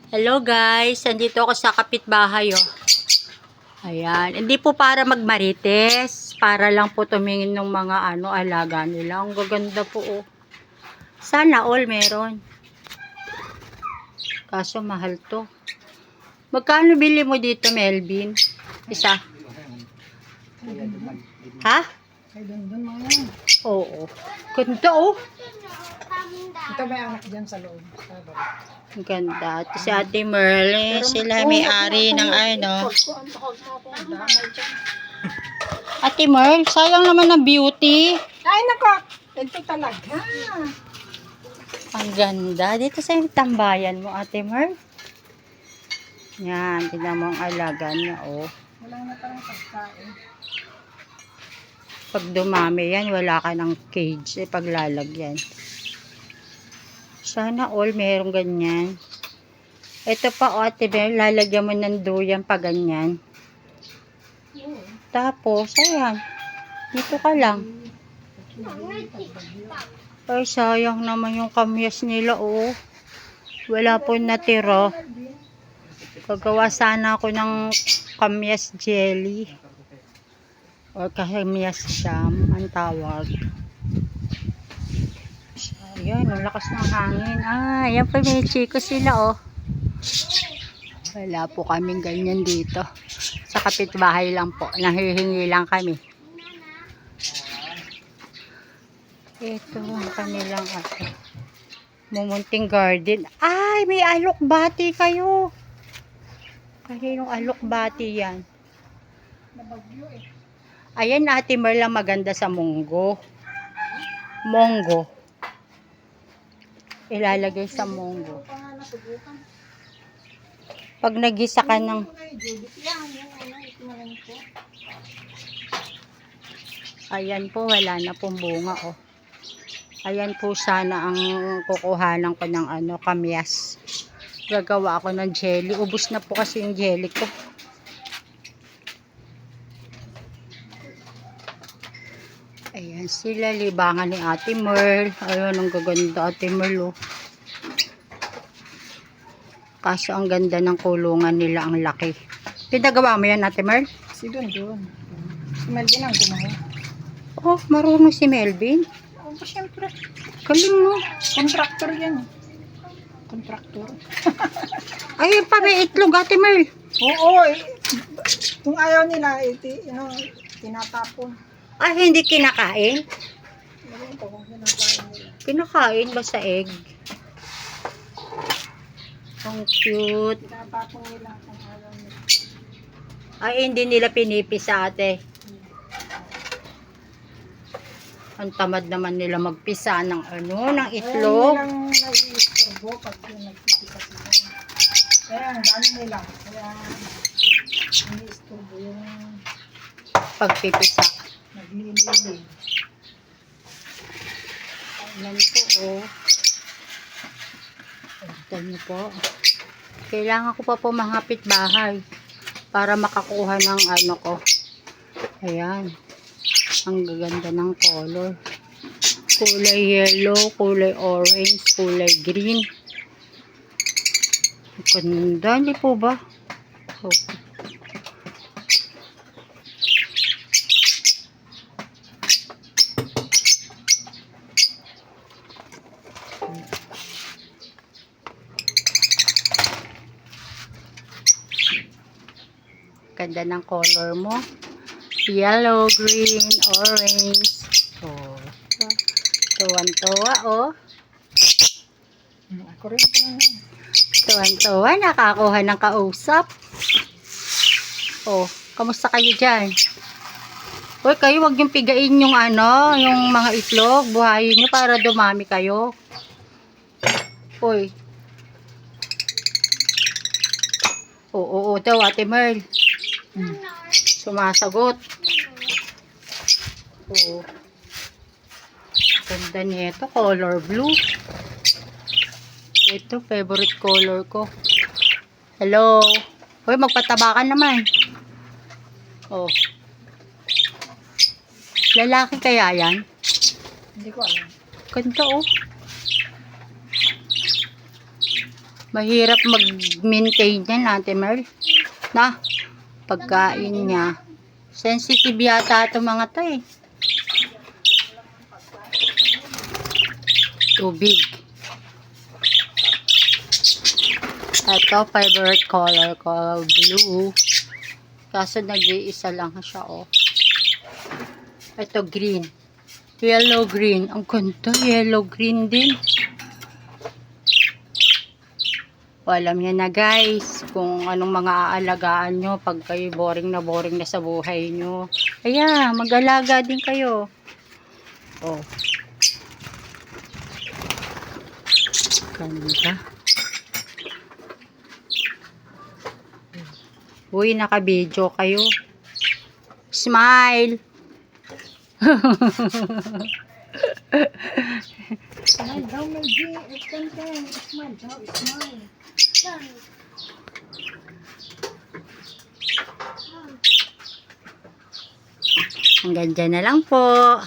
Hello guys, nandito ako sa kapitbahay oh. Ayan, hindi po para magmarites, para lang po tumingin ng mga alaga nila. Ang gaganda po oh. Sana all meron. Kaso mahal to. Magkano bili mo dito, Melvin? Isa? Ha? Oo. Ganda oh. Ito may anak dyan sa loob. Ang ganda. Ito si Ate Merle. Sila may-ari ng Ate Merle, sayang naman ng beauty. Ay, nako! Ito talaga. Ang ganda. Dito sa tambayan mo, Ate Merle. Yan. Tignan mo ang alaga niya, oh. Walang na parang pagkain. Pag dumami yan, wala ka ng cage. Paglalagyan. Sana all merong ganyan. Ito pa, oh, Ate Merle, lalagyan mo ng duyan pa ganyan. Tapos, ayan. Dito ka lang. Ay, sayang naman yung kamyas nila, oh. Wala po natira. Paggawa sana ako ng kamyas jelly. O kamyas jam, ang tawag. Ayan, ang lakas ng hangin. Ah, ayan pa, may chiko sila, oh. Wala po kaming ganyan dito. Sa kapitbahay lang po. Nahihingi lang kami. Ito ang kanilang mumunting garden. Ay, may alokbati kayo. Kaninong alokbati yan? Ayan, Ate Merle, lang maganda sa munggo. Monggo. Ilalagay sa munggo. Pag nagisa ka ng... Ayan po, wala na pong bunga, oh. Ayan po sana ang kukuhanan ko ng kamyas. Gagawa ako ng jelly. Ubus na po kasi yung jelly ko. Ayan sila, libangan ni Ate Merle. Ayun, ang gaganda Ate Merle, oh. Kaso ang ganda ng kulungan nila, ang laki. Pinagawa mo yan, Ate Merle? Si doon. Si Melvin ang gumawa. Oh, marunong si Melvin. Oo, siyempre. Galing, no? Contractor yan. Contractor. Ayun pa, may itlog, Ate Merle. Oo, kung ayaw nila, tinatapon. Ay, hindi kinakain? Ewan ko kung kinakain nila. Kinakain ba sa egg? Ang cute. Tinatapon nila kung ayaw nila. Ay, hindi nila pinipisa, ate. Ang tamad naman nila magpisa ng ng itlog. Ayaw nilang nai-istorbo pag nagpipisa sila. Kaya ang dami nila. Kaya nai-istorbo yung Pagpipisa. naglilili. Ayan po, oh. Ito niyo po. Kailangan ko pa po mahapit bahay para makakuha ng ko. Ayan. Ang gaganda ng color. Kulay yellow, kulay orange, kulay green. Ang ganda, hindi po ba? Okay. Ganda ng color mo. Yellow, green, orange. Oh. Tuwan-tuwa, oh. Ako rin pa lang. Tuwan-tuwa, nakakuha ng kausap. Oh, kamusta kayo dyan? Uy, kayo wag yung pigain yung yung mga itlog. Buhayin nyo para dumami kayo. Uy. Oo, daw, Ate Merle. Sumasagot. Oo. Ganda nito, color blue. Ito, favorite color ko. Hello. Hoy, magpataba ka naman. Oh. Lalaki kaya yan? Hindi ko alam. Ganda, oh. Mahirap mag-maintain yan, Ate Mel. Na, pagkain niya. Sensitive yata itong mga to eh. Tubig. Ito, favorite color ko, blue. Kaso nag-iisa lang siya, oh. Ito, green. Yellow-green. Ang ganda, yellow-green din. O, alam niya na guys, kung anong mga aalagaan nyo pag kayo boring na sa buhay nyo. Kaya, mag-alaga din kayo. Oh. Ganda. Uy, naka-video kayo. Smile! Smile daw, may G. Smile daw, smile. Hanggang dyan na lang po.